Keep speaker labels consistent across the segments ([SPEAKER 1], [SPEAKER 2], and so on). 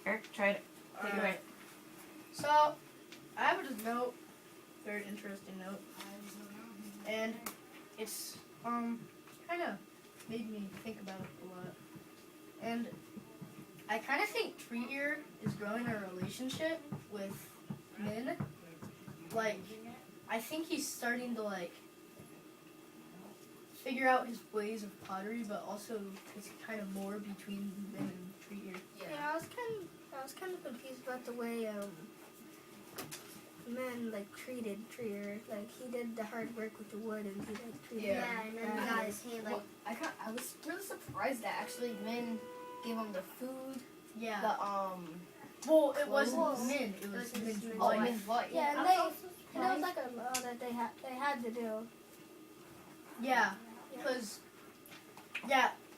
[SPEAKER 1] Eric, try it. Take it away.
[SPEAKER 2] So, I have a note, very interesting note, and it's kind of made me think about it a lot. And I kind of think Treeear is growing a relationship with Min. Like, I think he's starting to like figure out his ways of pottery, but also it's kind of more between Min and Treeear.
[SPEAKER 3] Yeah, I was kind of confused about the way men like treated Treear. Like he did the hard work with the wood, and he like treated.
[SPEAKER 4] Yeah, and then he got his hand like.
[SPEAKER 5] Well, I was really surprised that actually Min gave him the food.
[SPEAKER 2] Yeah.
[SPEAKER 5] The
[SPEAKER 2] Well, it wasn't
[SPEAKER 3] Well,
[SPEAKER 2] Min. It was Min's
[SPEAKER 4] Min's
[SPEAKER 2] wife.
[SPEAKER 5] Min's wife.
[SPEAKER 3] Yeah, and
[SPEAKER 4] I was
[SPEAKER 3] they
[SPEAKER 4] also
[SPEAKER 3] and it was like a law that they had to do.
[SPEAKER 2] Yeah, because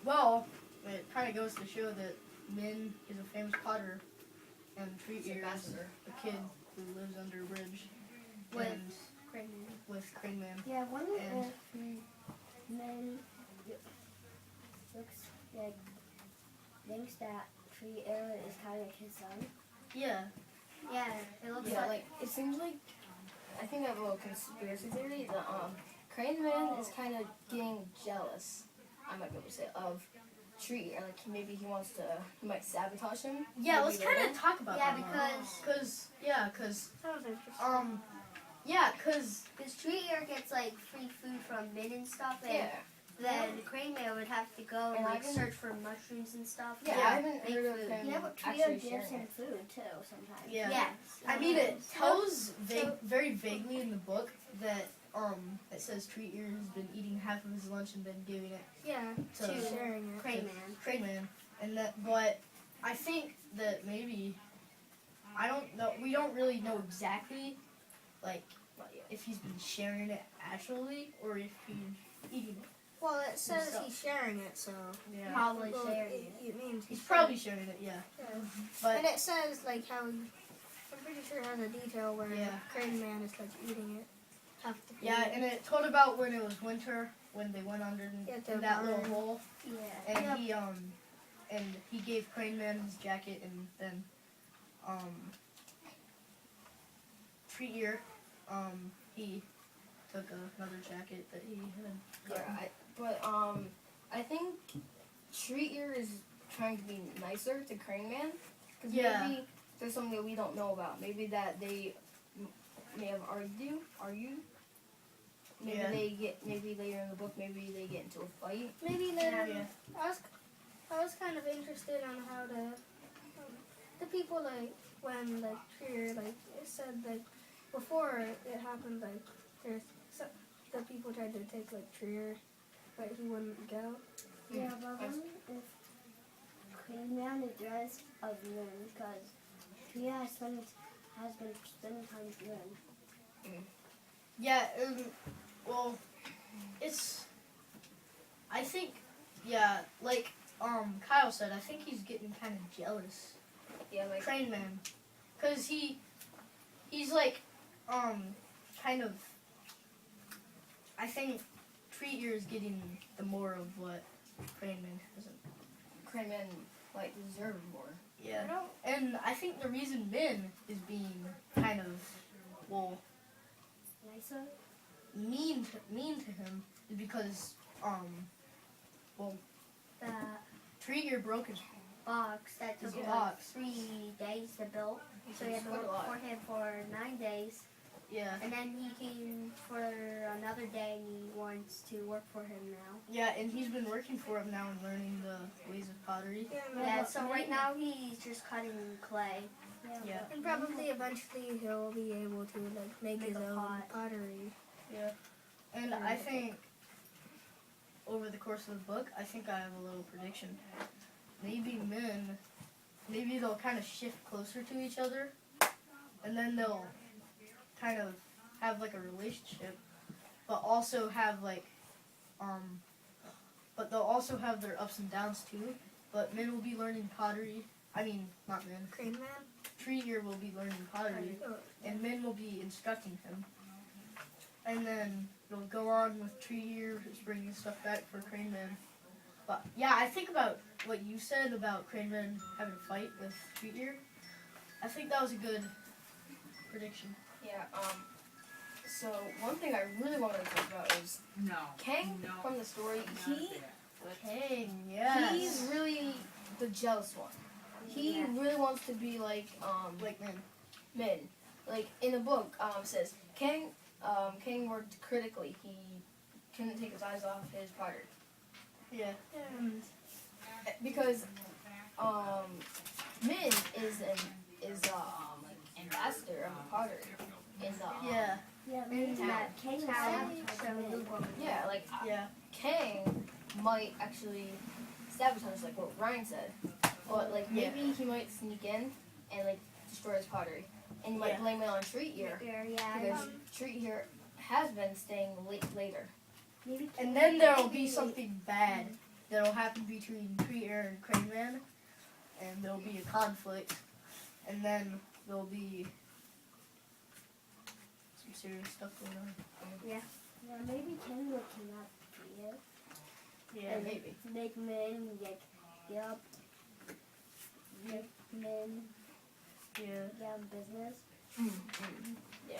[SPEAKER 2] well, it kind of goes to show that Min is a famous potter, and Treeear is a kid who lives under a bridge
[SPEAKER 4] With
[SPEAKER 2] and with Crane Man.
[SPEAKER 4] Yeah, one of
[SPEAKER 2] And-
[SPEAKER 4] the men looks like thinks that Treeear is kind of his son.
[SPEAKER 2] Yeah.
[SPEAKER 4] Yeah, it looks
[SPEAKER 5] Yeah,
[SPEAKER 4] like.
[SPEAKER 5] like it seems like I think I have a little conspiracy theory. The Crane Man is kind of getting jealous. I might be able to say of Treeear. Like maybe he might sabotage him.
[SPEAKER 2] Yeah,
[SPEAKER 5] Maybe
[SPEAKER 2] let's kind
[SPEAKER 5] later.
[SPEAKER 2] of talk about
[SPEAKER 4] Yeah,
[SPEAKER 2] that.
[SPEAKER 4] because
[SPEAKER 2] Because
[SPEAKER 3] That was interesting.
[SPEAKER 2] because
[SPEAKER 4] Treeear gets like free food from Min and stuff, and
[SPEAKER 5] Yeah.
[SPEAKER 4] then Crane Man would have to go and
[SPEAKER 5] And I
[SPEAKER 4] like
[SPEAKER 5] haven't-
[SPEAKER 4] search for mushrooms and stuff.
[SPEAKER 5] Yeah,
[SPEAKER 2] Yeah,
[SPEAKER 5] I haven't
[SPEAKER 4] make
[SPEAKER 5] heard of
[SPEAKER 4] food.
[SPEAKER 5] him
[SPEAKER 4] Yeah, but
[SPEAKER 5] actually
[SPEAKER 4] Treeear
[SPEAKER 5] sharing
[SPEAKER 4] gives him
[SPEAKER 5] it.
[SPEAKER 4] food too sometimes.
[SPEAKER 2] Yeah.
[SPEAKER 4] Yes.
[SPEAKER 2] I mean it tells very vaguely in the book that it says Treeear has been eating half of his lunch and then giving it
[SPEAKER 3] Yeah,
[SPEAKER 2] to
[SPEAKER 3] sharing it.
[SPEAKER 4] Crane Man.
[SPEAKER 2] Crane Man, and but I think that maybe I don't know. We don't really know exactly, like, if he's been sharing it actually or if he's eating it.
[SPEAKER 3] Well, it says
[SPEAKER 2] Himself.
[SPEAKER 3] he's sharing it, so
[SPEAKER 2] Yeah,
[SPEAKER 4] Probably
[SPEAKER 3] well,
[SPEAKER 4] sharing it.
[SPEAKER 3] it means
[SPEAKER 2] he's probably sharing it. Yeah,
[SPEAKER 3] Yeah.
[SPEAKER 2] but
[SPEAKER 3] And it says like how I'm pretty sure it has a detail where
[SPEAKER 2] Yeah.
[SPEAKER 3] Crane Man is like eating it. Half the food.
[SPEAKER 2] yeah, and it told about when it was winter when they went under
[SPEAKER 3] Yeah,
[SPEAKER 2] in
[SPEAKER 3] the
[SPEAKER 2] that little
[SPEAKER 3] barn.
[SPEAKER 2] hole,
[SPEAKER 4] Yeah.
[SPEAKER 2] and he gave Crane Man his jacket, and then Treeear he took another jacket that he had.
[SPEAKER 5] Yeah, I think Treeear is trying to be nicer to Crane Man because
[SPEAKER 2] Yeah.
[SPEAKER 5] maybe there's something that we don't know about. Maybe that they may have argued. Maybe
[SPEAKER 2] Yeah.
[SPEAKER 5] maybe later in the book, maybe they get into a fight.
[SPEAKER 3] Maybe later.
[SPEAKER 2] Yeah.
[SPEAKER 3] I was kind of interested on how the people like when like Treear like it said like before it happened like the people tried to take like Treear, but he wouldn't go.
[SPEAKER 4] Yeah, but I wonder if Crane Man is jealous of Min because Treeear has been spending time with Min.
[SPEAKER 2] Yeah, well, I think, yeah, like, Kyle said, I think he's getting kind of jealous,
[SPEAKER 5] Yeah, like
[SPEAKER 2] Crane Man, because he's like, kind of, I think Treeear is getting the more of what Crane Man hasn't.
[SPEAKER 5] Crane Man like deserve more.
[SPEAKER 2] Yeah, and I think the reason Min is being kind of, well,
[SPEAKER 4] Nicer?
[SPEAKER 2] mean to him is because,
[SPEAKER 4] The
[SPEAKER 2] Treeear broke his
[SPEAKER 4] box that took
[SPEAKER 2] His
[SPEAKER 4] him
[SPEAKER 2] box.
[SPEAKER 4] 3 days to build. So we had to
[SPEAKER 5] Quite a
[SPEAKER 4] work
[SPEAKER 5] lot.
[SPEAKER 4] for him for 9 days.
[SPEAKER 2] yeah.
[SPEAKER 4] And then he came for another day and he wants to work for him now.
[SPEAKER 2] Yeah, and he's been working for him now and learning the ways of pottery.
[SPEAKER 4] Yeah, so right now he's just cutting clay.
[SPEAKER 2] Yeah.
[SPEAKER 3] And probably eventually he'll be able to like make
[SPEAKER 4] Make
[SPEAKER 3] his
[SPEAKER 4] a
[SPEAKER 3] own
[SPEAKER 4] pot.
[SPEAKER 3] pottery.
[SPEAKER 2] Yeah. And I think over the course of the book, I think I have a little prediction. Maybe they'll kind of shift closer to each other, and then they'll kind of have like a relationship, but also have like, but they'll also have their ups and downs too. But Min will be learning pottery. I mean, not Min.
[SPEAKER 3] Crane Man.
[SPEAKER 2] Treeear will be learning pottery, and Min will be instructing him. And then it'll go on with Treeear just bringing stuff back for Crane Man. But yeah, I think about what you said about Crane Man having a fight with Treat Ear, I think that was a good prediction.
[SPEAKER 5] Yeah. So one thing I really wanted to talk about is Kang from the story.
[SPEAKER 2] Kang, yes.
[SPEAKER 5] He's really the jealous one. He really wants to be like
[SPEAKER 2] Min.
[SPEAKER 5] Min. Like in the book, it says Kang worked critically. He couldn't take his eyes off his pottery.
[SPEAKER 2] Yeah.
[SPEAKER 3] And
[SPEAKER 5] Because Min is ambassador of the pottery in the
[SPEAKER 2] Yeah.
[SPEAKER 4] Yeah, maybe
[SPEAKER 5] Town.
[SPEAKER 4] that Kang sabotaged Min.
[SPEAKER 5] yeah, like
[SPEAKER 2] Yeah.
[SPEAKER 5] Kang might actually sabotage, like what Ryan said, but like maybe he might sneak in and like destroy his pottery, and you might
[SPEAKER 2] Yeah.
[SPEAKER 5] blame it on Treat Ear
[SPEAKER 4] Yeah,
[SPEAKER 5] because Treat Ear has been staying late later.
[SPEAKER 4] maybe
[SPEAKER 2] And then there'll be something bad that'll happen between Treat Ear and Crane Man, and there'll be a conflict, and then there'll be some serious stuff going on.
[SPEAKER 4] Yeah, maybe Kang will kidnap Treat.
[SPEAKER 2] Yeah,
[SPEAKER 4] And
[SPEAKER 2] maybe.
[SPEAKER 4] Make Min get up. Make Min
[SPEAKER 2] Yeah.
[SPEAKER 4] get on business.
[SPEAKER 5] Yeah.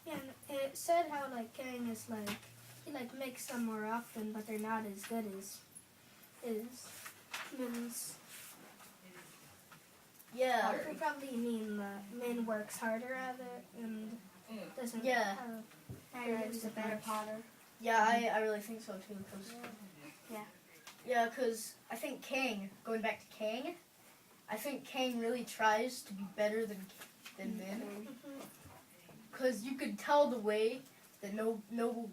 [SPEAKER 3] yeah, and it said how like Kang is like he like makes them more often, but they're not as good as Min's.
[SPEAKER 2] Yeah.
[SPEAKER 3] It would probably mean that Min works harder at it and doesn't.
[SPEAKER 2] Yeah.
[SPEAKER 3] Is a better potter.
[SPEAKER 2] Yeah, I really think so too. Cause, yeah, because I think Kang, going back to Kang, I think Kang really tries to be better than Min. Because you could tell the way that noble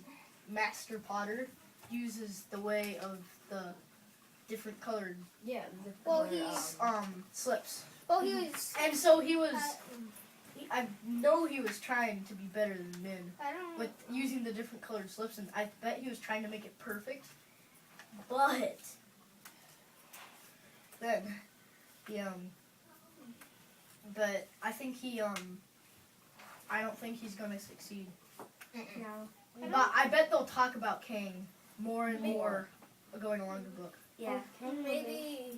[SPEAKER 2] master potter uses the way of the different colored
[SPEAKER 5] Yeah.
[SPEAKER 3] Well, he's
[SPEAKER 2] slips.
[SPEAKER 3] well he was.
[SPEAKER 2] And so he was, I know he was trying to be better than Min.
[SPEAKER 3] I don't.
[SPEAKER 2] With using the different colored slips, and I bet he was trying to make it perfect. But then but I think I don't think he's gonna succeed.
[SPEAKER 4] No.
[SPEAKER 2] But I bet they'll talk about Kang more and more going along the book.
[SPEAKER 3] Yeah.
[SPEAKER 4] Kang will
[SPEAKER 3] Maybe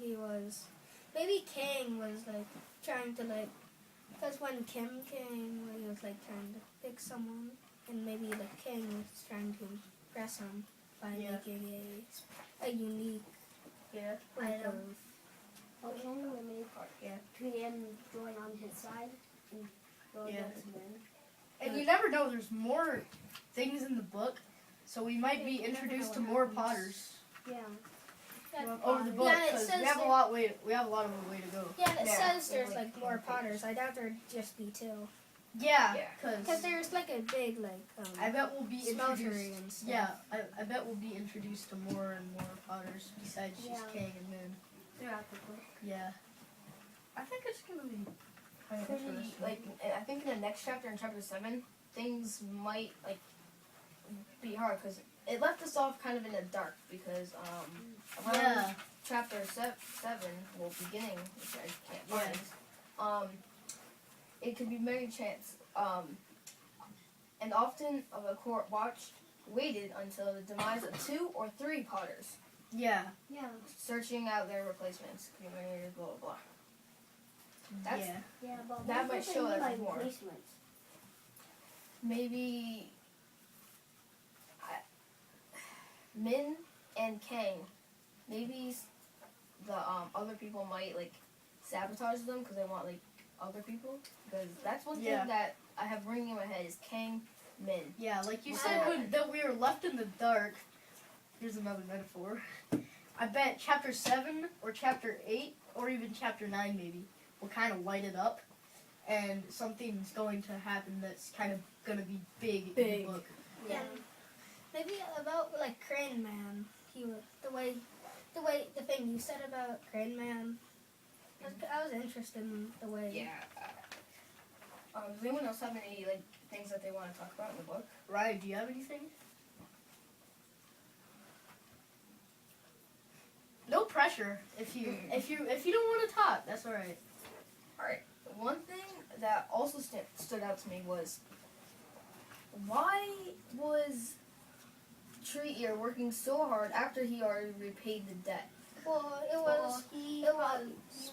[SPEAKER 3] Kang was like trying to like, because when Kim came, he was like trying to pick someone, and maybe like Kang was trying to impress him by making a unique
[SPEAKER 2] Yeah.
[SPEAKER 3] item.
[SPEAKER 4] Well, Kang will make Treat and join on his side and go
[SPEAKER 2] Yeah.
[SPEAKER 4] against Min.
[SPEAKER 2] And you never know, there's more things in the book, so we might be introduced to more potters
[SPEAKER 4] Yeah.
[SPEAKER 2] over the book,
[SPEAKER 3] Yeah, it
[SPEAKER 2] because
[SPEAKER 3] says
[SPEAKER 2] we have a
[SPEAKER 3] that-
[SPEAKER 2] lot of a way to go.
[SPEAKER 3] Yeah, it
[SPEAKER 5] Yeah.
[SPEAKER 3] says there's like more potters. I doubt there'd just be two.
[SPEAKER 2] Yeah,
[SPEAKER 5] Yeah.
[SPEAKER 3] Because
[SPEAKER 2] because
[SPEAKER 3] there's like a big like
[SPEAKER 2] I bet we'll be
[SPEAKER 3] smeltery
[SPEAKER 2] introduced.
[SPEAKER 3] and stuff.
[SPEAKER 2] Yeah, I bet we'll be introduced to more and more potters besides just
[SPEAKER 4] Yeah.
[SPEAKER 2] Kang and Min.
[SPEAKER 4] Throughout the book.
[SPEAKER 2] Yeah, I think it's gonna be kind of
[SPEAKER 5] Pretty,
[SPEAKER 2] interesting.
[SPEAKER 5] like I think in the next chapter, in chapter 7, things might like be hard because it left us off kind of in the dark because around
[SPEAKER 2] Yeah,
[SPEAKER 5] chapter 7, well, beginning, which I can't
[SPEAKER 2] Yeah.
[SPEAKER 5] find, it could be Mary Chance, and often the court waited until the demise of 2 or 3 potters,
[SPEAKER 2] yeah,
[SPEAKER 4] Yeah.
[SPEAKER 5] searching out their replacements. Could be many, blah blah blah. That's
[SPEAKER 2] yeah,
[SPEAKER 4] Yeah, but
[SPEAKER 5] That
[SPEAKER 4] what
[SPEAKER 5] might
[SPEAKER 4] if they
[SPEAKER 5] show
[SPEAKER 4] need,
[SPEAKER 5] us
[SPEAKER 4] like
[SPEAKER 5] more.
[SPEAKER 4] replacements?
[SPEAKER 5] maybe Min and Kang. Maybe the other people might like sabotage them because they want like other people. Because that's one
[SPEAKER 2] Yeah.
[SPEAKER 5] thing that I have ringing in my head is Kang, Min.
[SPEAKER 2] yeah. Like you said, that we were left in the dark. Here's another metaphor. I bet chapter 7 or chapter 8 or even chapter 9 maybe will kind of light it up, and something's going to happen that's kind of gonna be big in
[SPEAKER 5] Big.
[SPEAKER 2] the book.
[SPEAKER 3] Yeah. Maybe about like Crane Man. He was the thing you said about Crane Man. I was interested in the way.
[SPEAKER 5] Yeah. Does anyone else have any like things that they want to talk about in the book?
[SPEAKER 2] Ryan, do you have anything? No pressure. If you don't want to talk, that's all right.
[SPEAKER 5] Alright, one thing that also stood out to me was why was Treat Ear working so hard after he already repaid the debt?
[SPEAKER 3] Well, it was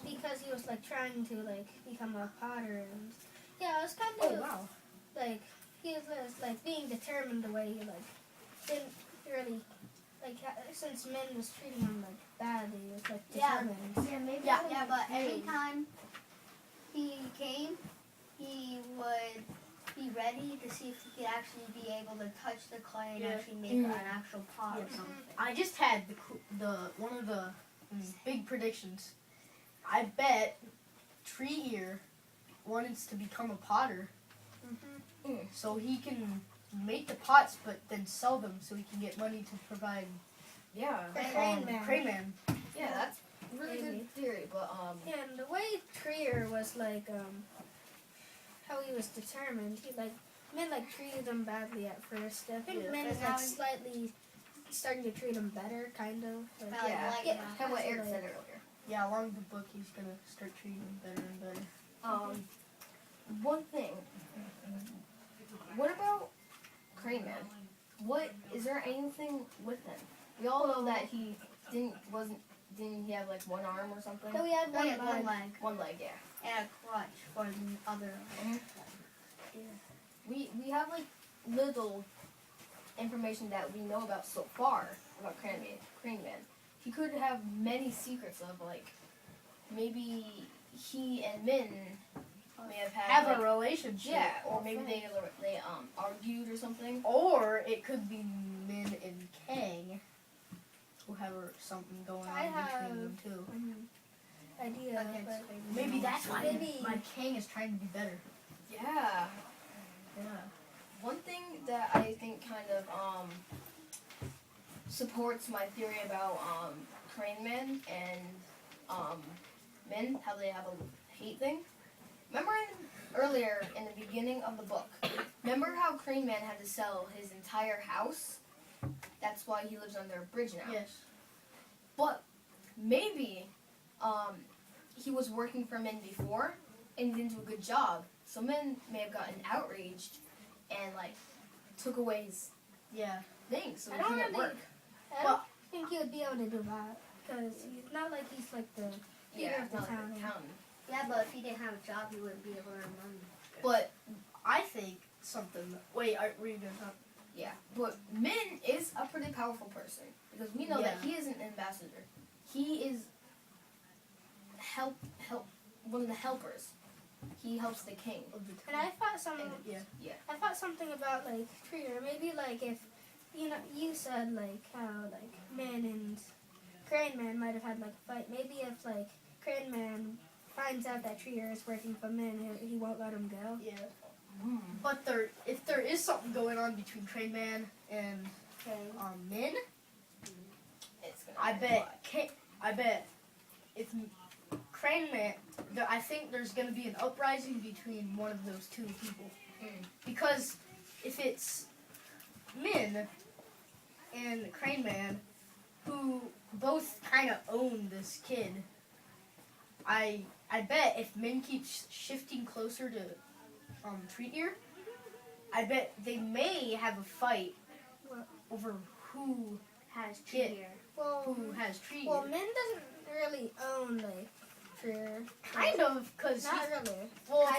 [SPEAKER 3] because he was like trying to like become a potter, and yeah, it was kind
[SPEAKER 2] Oh
[SPEAKER 3] of
[SPEAKER 2] wow.
[SPEAKER 3] like he was like being determined the way he like didn't really like since men was treating him like badly, he was like
[SPEAKER 4] Yeah.
[SPEAKER 3] determined.
[SPEAKER 4] Yeah, maybe.
[SPEAKER 1] Yeah, but anytime he came, he would be ready to see if he could actually be able to touch the clay and
[SPEAKER 2] Yeah.
[SPEAKER 1] actually make an actual pot or something.
[SPEAKER 2] I just had the one of the big predictions. I bet Tree Ear wants to become a potter, so he can make the pots, but then sell them, so he can get money to provide
[SPEAKER 5] Yeah.
[SPEAKER 3] Crane Man.
[SPEAKER 5] Yeah, that's a really
[SPEAKER 3] Maybe.
[SPEAKER 5] good theory, but
[SPEAKER 3] And the way Trier was like, how he was determined, he like men like treated him badly at first. I think
[SPEAKER 2] Yeah.
[SPEAKER 3] men
[SPEAKER 1] But
[SPEAKER 3] is
[SPEAKER 1] now
[SPEAKER 3] like
[SPEAKER 1] he-
[SPEAKER 3] slightly starting to treat him better, kind of. Like,
[SPEAKER 1] Like,
[SPEAKER 5] yeah,
[SPEAKER 1] like,
[SPEAKER 3] yeah.
[SPEAKER 5] kind of what Eric said earlier.
[SPEAKER 2] Yeah, along the book, he's gonna start treating him better and better.
[SPEAKER 5] One thing. What about Crane Man? What is there anything with him? We all know that he didn't he have like one arm or something?
[SPEAKER 3] so we had
[SPEAKER 1] he
[SPEAKER 3] one
[SPEAKER 1] had one
[SPEAKER 3] leg.
[SPEAKER 1] leg
[SPEAKER 5] One leg, yeah.
[SPEAKER 1] and a clutch for the other.
[SPEAKER 5] We have like little information that we know about so far about Crane Man. He could have many secrets of like maybe he and Min may have had
[SPEAKER 2] Have
[SPEAKER 5] like,
[SPEAKER 2] a relationship.
[SPEAKER 5] yeah, or maybe they argued or something.
[SPEAKER 2] Or it could be Min and Kang who have something going on
[SPEAKER 3] I
[SPEAKER 2] between
[SPEAKER 3] have-
[SPEAKER 2] them too.
[SPEAKER 3] Idea,
[SPEAKER 1] Okay,
[SPEAKER 3] but
[SPEAKER 2] Maybe that's why
[SPEAKER 3] Maybe-
[SPEAKER 2] my Kang is trying to be better.
[SPEAKER 5] Yeah.
[SPEAKER 2] Yeah.
[SPEAKER 5] One thing that I think kind of supports my theory about Crane Man and Min, how they have a hate thing. Remember earlier in the beginning of the book, remember how Crane Man had to sell his entire house? That's why he lives under a bridge now.
[SPEAKER 2] Yes.
[SPEAKER 5] But maybe he was working for Min before and he didn't do a good job. So Min may have gotten outraged and like took away his
[SPEAKER 2] Yeah.
[SPEAKER 5] thing, so
[SPEAKER 3] I
[SPEAKER 5] he
[SPEAKER 3] don't
[SPEAKER 5] couldn't
[SPEAKER 3] really-
[SPEAKER 5] work.
[SPEAKER 3] I don't think he would be able to do that because he's not like he's like the leader of the
[SPEAKER 5] not like
[SPEAKER 3] town.
[SPEAKER 5] an accountant.
[SPEAKER 1] Yeah, but if he didn't have a job, he wouldn't be able to earn money.
[SPEAKER 2] But I think something. Wait, were you gonna talk?
[SPEAKER 5] Yeah, but Min is a pretty powerful person because we know that
[SPEAKER 2] Yeah.
[SPEAKER 5] he is an ambassador. He is help one of the helpers. He helps the king.
[SPEAKER 3] And I thought something.
[SPEAKER 2] Yeah.
[SPEAKER 3] I thought something about like Trier. Maybe like if you said like how like Man and Crane Man might have had like a fight. Maybe if like Crane Man finds out that Trier is working for Man, he won't let him go.
[SPEAKER 2] Yeah. But if there is something going on between Crane Man and Min,
[SPEAKER 5] It's gonna
[SPEAKER 2] I
[SPEAKER 5] be
[SPEAKER 2] bet if Crane Man, I think there's gonna be an uprising between one of those two people. Because if it's Min and Crane Man, who both kind of own this kid, I bet if Min keeps shifting closer to Tree Ear, I bet they may have a fight over who
[SPEAKER 1] Has
[SPEAKER 2] Yeah.
[SPEAKER 1] Trier.
[SPEAKER 3] Well,
[SPEAKER 2] has Tree
[SPEAKER 3] well,
[SPEAKER 2] Ear.
[SPEAKER 3] Min doesn't really own like Trier.
[SPEAKER 2] Kind of, because
[SPEAKER 3] Not really.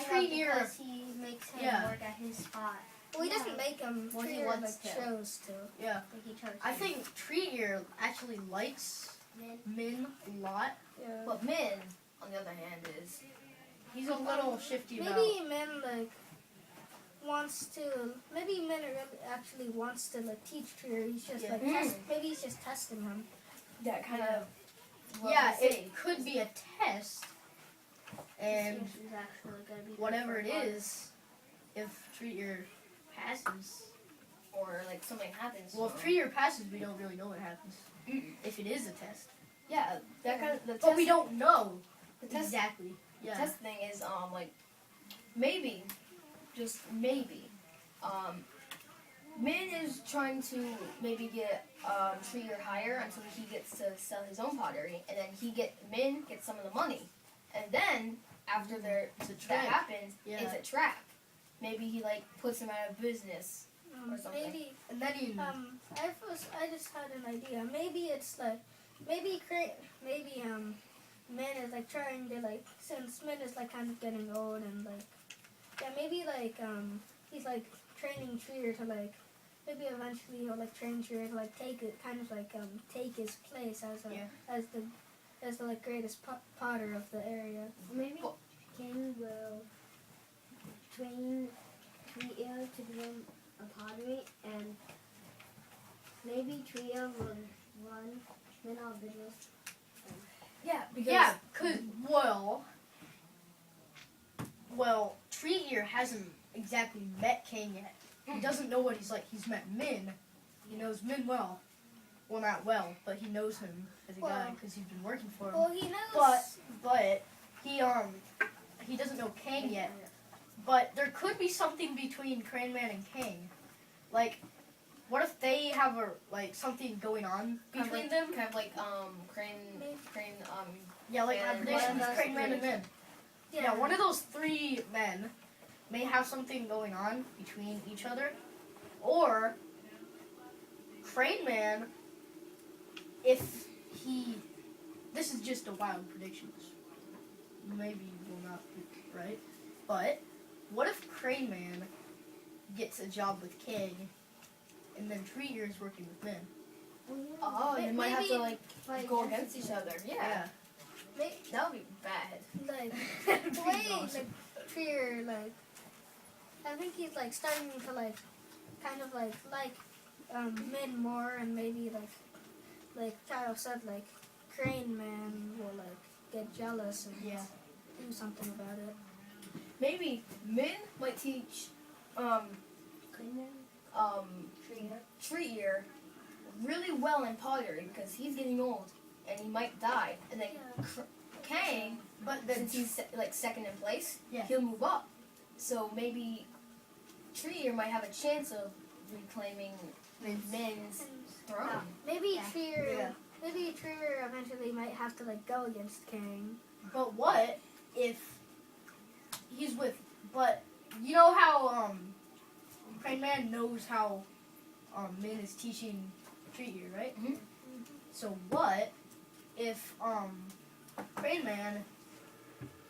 [SPEAKER 2] Tree Ear.
[SPEAKER 1] Because he makes him
[SPEAKER 2] Yeah.
[SPEAKER 1] work at his spot.
[SPEAKER 3] Well, he doesn't make him.
[SPEAKER 1] Well, he
[SPEAKER 3] Trier
[SPEAKER 1] wants
[SPEAKER 3] like
[SPEAKER 1] to.
[SPEAKER 3] chose to.
[SPEAKER 2] Yeah,
[SPEAKER 1] Like he chose
[SPEAKER 2] I
[SPEAKER 1] to.
[SPEAKER 2] think Tree Ear actually likes
[SPEAKER 1] Min.
[SPEAKER 2] Min a lot.
[SPEAKER 3] Yeah.
[SPEAKER 5] But Min, on the other hand, is
[SPEAKER 2] He's a little shifty about.
[SPEAKER 3] Maybe Min like wants to. Maybe Min really actually wants to like teach Trier. He's just like maybe he's just testing him.
[SPEAKER 5] that kind of
[SPEAKER 2] Yeah, it could be a test, and
[SPEAKER 1] This is actually gonna be good
[SPEAKER 2] whatever
[SPEAKER 1] for
[SPEAKER 2] it
[SPEAKER 1] fun.
[SPEAKER 2] is, if Tree Ear passes.
[SPEAKER 5] or like something happens.
[SPEAKER 2] Well,
[SPEAKER 5] to
[SPEAKER 2] if
[SPEAKER 5] him.
[SPEAKER 2] Tree Ear passes, we don't really know what happens. If it is a test.
[SPEAKER 5] Yeah, that kind of the
[SPEAKER 2] But
[SPEAKER 5] test.
[SPEAKER 2] we don't know
[SPEAKER 5] the test
[SPEAKER 2] exactly. Yeah.
[SPEAKER 5] test thing is like maybe, just maybe, Min is trying to maybe get Tree Ear higher until he gets to sell his own pottery, and then Min gets some of the money, and then after
[SPEAKER 2] It's a
[SPEAKER 5] that
[SPEAKER 2] trap.
[SPEAKER 5] happens,
[SPEAKER 2] Yeah.
[SPEAKER 5] it's a trap. Maybe he like puts him out of business. Or something.
[SPEAKER 3] Maybe
[SPEAKER 2] And then he.
[SPEAKER 3] I just had an idea. Maybe it's like maybe Min is like trying to like, since Min is like kind of getting old and like, yeah, maybe like he's like training Trier to like, maybe eventually he'll like train Trier to like take it, kind of like take his place as a
[SPEAKER 2] Yeah.
[SPEAKER 3] as the like greatest potter of the area.
[SPEAKER 4] Maybe King will train Trier to become a pottery, and maybe Trier will run Minnow business.
[SPEAKER 5] Yeah, because
[SPEAKER 2] Yeah, cause well, Treeear hasn't exactly met King yet. He doesn't know what he's like. He's met Min. He knows Min well. Well, not well, but he knows him as a guy
[SPEAKER 3] Well-
[SPEAKER 2] because he's been working for him.
[SPEAKER 3] Well, he knows.
[SPEAKER 2] But he doesn't know Kang yet. But there could be something between Crane Man and Kang. Like, what if they have something going on between them?
[SPEAKER 5] kind of like Crane.
[SPEAKER 2] Yeah, like
[SPEAKER 5] and
[SPEAKER 2] predictions,
[SPEAKER 5] one of those
[SPEAKER 2] Crane Man and
[SPEAKER 5] three.
[SPEAKER 2] Min. Yeah, one of those three men may have something going on between each other. Or Crane Man, if he, this is just a wild prediction, maybe will not be right, but what if Crane Man gets a job with King, and then Treeear is working with Min?
[SPEAKER 5] Oh, they might have to like
[SPEAKER 4] Fight
[SPEAKER 5] go against each other. Yeah, that would be bad.
[SPEAKER 3] Like the way like Trier like, I think he's like starting to like kind of like Min more, and maybe like Kyle said, like Crane Man will like get jealous and
[SPEAKER 2] Yeah.
[SPEAKER 3] do something about it.
[SPEAKER 5] Maybe Min might teach Treeear really well in pottery because he's getting old and he might die. And then Kang,
[SPEAKER 2] But then
[SPEAKER 5] since he's like second in place,
[SPEAKER 2] Yeah.
[SPEAKER 5] he'll move up. So maybe Treeear might have a chance of reclaiming Min's throne.
[SPEAKER 3] Maybe
[SPEAKER 2] Yeah.
[SPEAKER 3] Trier eventually might have to like go against King.
[SPEAKER 2] But what if he's with? But you know how Crane Man knows how Min is teaching Treeear, right?
[SPEAKER 5] Mhm.
[SPEAKER 2] So what if Crane Man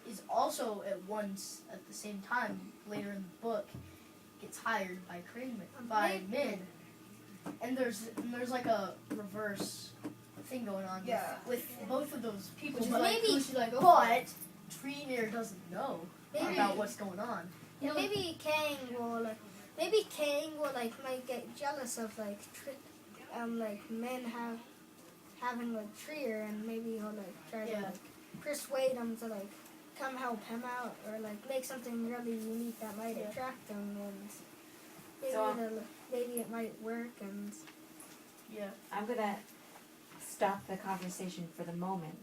[SPEAKER 2] is also at the same time later in the book gets hired by by Min, and there's like a reverse thing going on
[SPEAKER 5] Yeah.
[SPEAKER 2] with both of those people.
[SPEAKER 5] Which is
[SPEAKER 2] but
[SPEAKER 5] like,
[SPEAKER 3] maybe-
[SPEAKER 5] who should I go for?
[SPEAKER 2] but Treeear doesn't know
[SPEAKER 3] Maybe-
[SPEAKER 2] about what's going on.
[SPEAKER 3] Yeah, maybe Kang will like might get jealous of like men having like Trier, and maybe he'll like try to
[SPEAKER 2] Yeah.
[SPEAKER 3] like persuade him to like come help him out, or like make something really unique that might attract him, and maybe it might work. And
[SPEAKER 2] Yeah.
[SPEAKER 6] I'm gonna stop the conversation for the moment,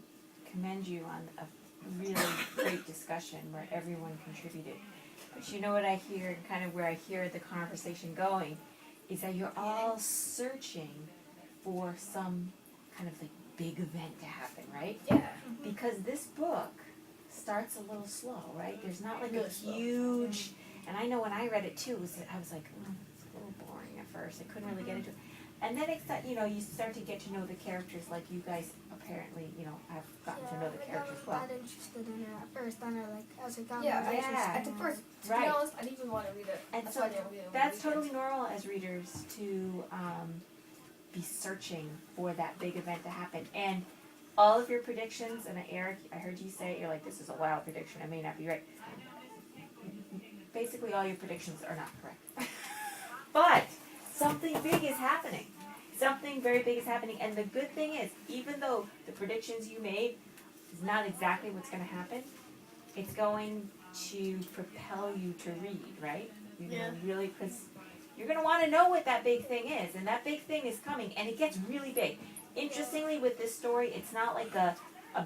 [SPEAKER 6] commend you on a really great discussion where everyone contributed. But you know what I hear, and kind of where I hear the conversation going, is that you're all searching for some kind of like big event to happen, right?
[SPEAKER 5] Yeah.
[SPEAKER 6] Because this book starts a little slow, right? There's not like a
[SPEAKER 2] Really slow.
[SPEAKER 6] huge, and I know when I read it too, I was like, oh, it's a little boring at first. I couldn't really get into it. And then you start to get to know the characters, like you guys apparently, have gotten to know the
[SPEAKER 3] I
[SPEAKER 6] characters
[SPEAKER 3] was
[SPEAKER 6] well.
[SPEAKER 3] not interested in it at first. Then I like as it got
[SPEAKER 5] Yeah,
[SPEAKER 3] more interesting.
[SPEAKER 5] at the first, to be
[SPEAKER 6] Right.
[SPEAKER 5] honest, I didn't even want to read it.
[SPEAKER 6] And
[SPEAKER 5] That's
[SPEAKER 6] so
[SPEAKER 5] why I didn't read it over
[SPEAKER 6] That's
[SPEAKER 5] the weekend.
[SPEAKER 6] totally normal as readers to be searching for that big event to happen. And all of your predictions, and Eric, I heard you say, you're like, this is a wild prediction, I may not be right. Basically all your predictions are not correct. But something big is happening. Something very big is happening, and the good thing is, even though the predictions you made is not exactly what's going to happen, it's going to propel you to read, right? Really, because you're going to want to know what that big thing is, and that big thing is coming, and it gets really big. Interestingly, with this story, it's not like a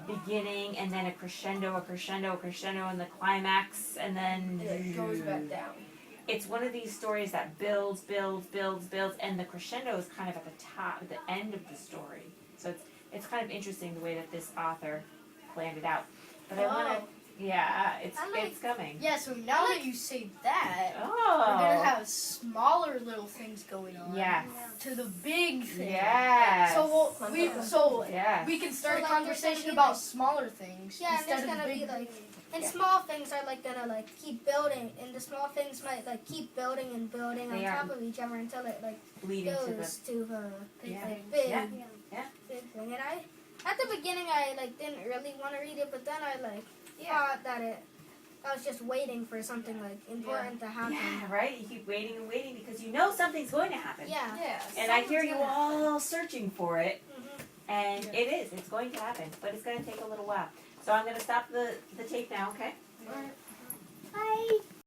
[SPEAKER 6] beginning and then a crescendo, and the climax, and then
[SPEAKER 5] It goes back down.
[SPEAKER 6] it's one of these stories that builds, and the crescendo is kind of at the top, at the end of the story. So it's kind of interesting the way that this author planned it out. But I want to Yeah, it's
[SPEAKER 3] I like-
[SPEAKER 6] it's coming.
[SPEAKER 2] Yeah, so now that you say that, we're
[SPEAKER 6] Oh.
[SPEAKER 2] gonna have smaller little things going on.
[SPEAKER 6] Yes.
[SPEAKER 2] To the big thing.
[SPEAKER 6] Yes.
[SPEAKER 2] So
[SPEAKER 6] Yes.
[SPEAKER 2] we can start
[SPEAKER 3] So,
[SPEAKER 2] a
[SPEAKER 3] like,
[SPEAKER 2] conversation
[SPEAKER 3] there's gonna be,
[SPEAKER 2] about
[SPEAKER 3] like-
[SPEAKER 2] smaller things
[SPEAKER 3] Yeah, and
[SPEAKER 2] instead
[SPEAKER 3] there's
[SPEAKER 2] of
[SPEAKER 3] gonna
[SPEAKER 2] big.
[SPEAKER 3] be like, and
[SPEAKER 6] Yeah.
[SPEAKER 3] small things are like gonna like keep building, and the small things might like keep building and building on
[SPEAKER 6] They are.
[SPEAKER 3] top of each other until it like
[SPEAKER 6] Bleeding to the
[SPEAKER 3] goes to the
[SPEAKER 6] Yeah.
[SPEAKER 3] like, big,
[SPEAKER 6] Yeah. Yeah.
[SPEAKER 3] big thing. And at the beginning, I like didn't really want to read it, but then I like thought that I was just waiting for something like important to happen.
[SPEAKER 6] Yeah, right? You keep waiting and waiting because you know something's going to happen.
[SPEAKER 3] Yeah.
[SPEAKER 5] Yeah.
[SPEAKER 6] And I hear
[SPEAKER 3] Something's
[SPEAKER 6] you
[SPEAKER 3] gonna
[SPEAKER 6] all searching for it,
[SPEAKER 3] Mhm.
[SPEAKER 6] and it is. It's going to happen, but it's going to take a little while. So I'm going to stop the tape now, okay?
[SPEAKER 4] Bye.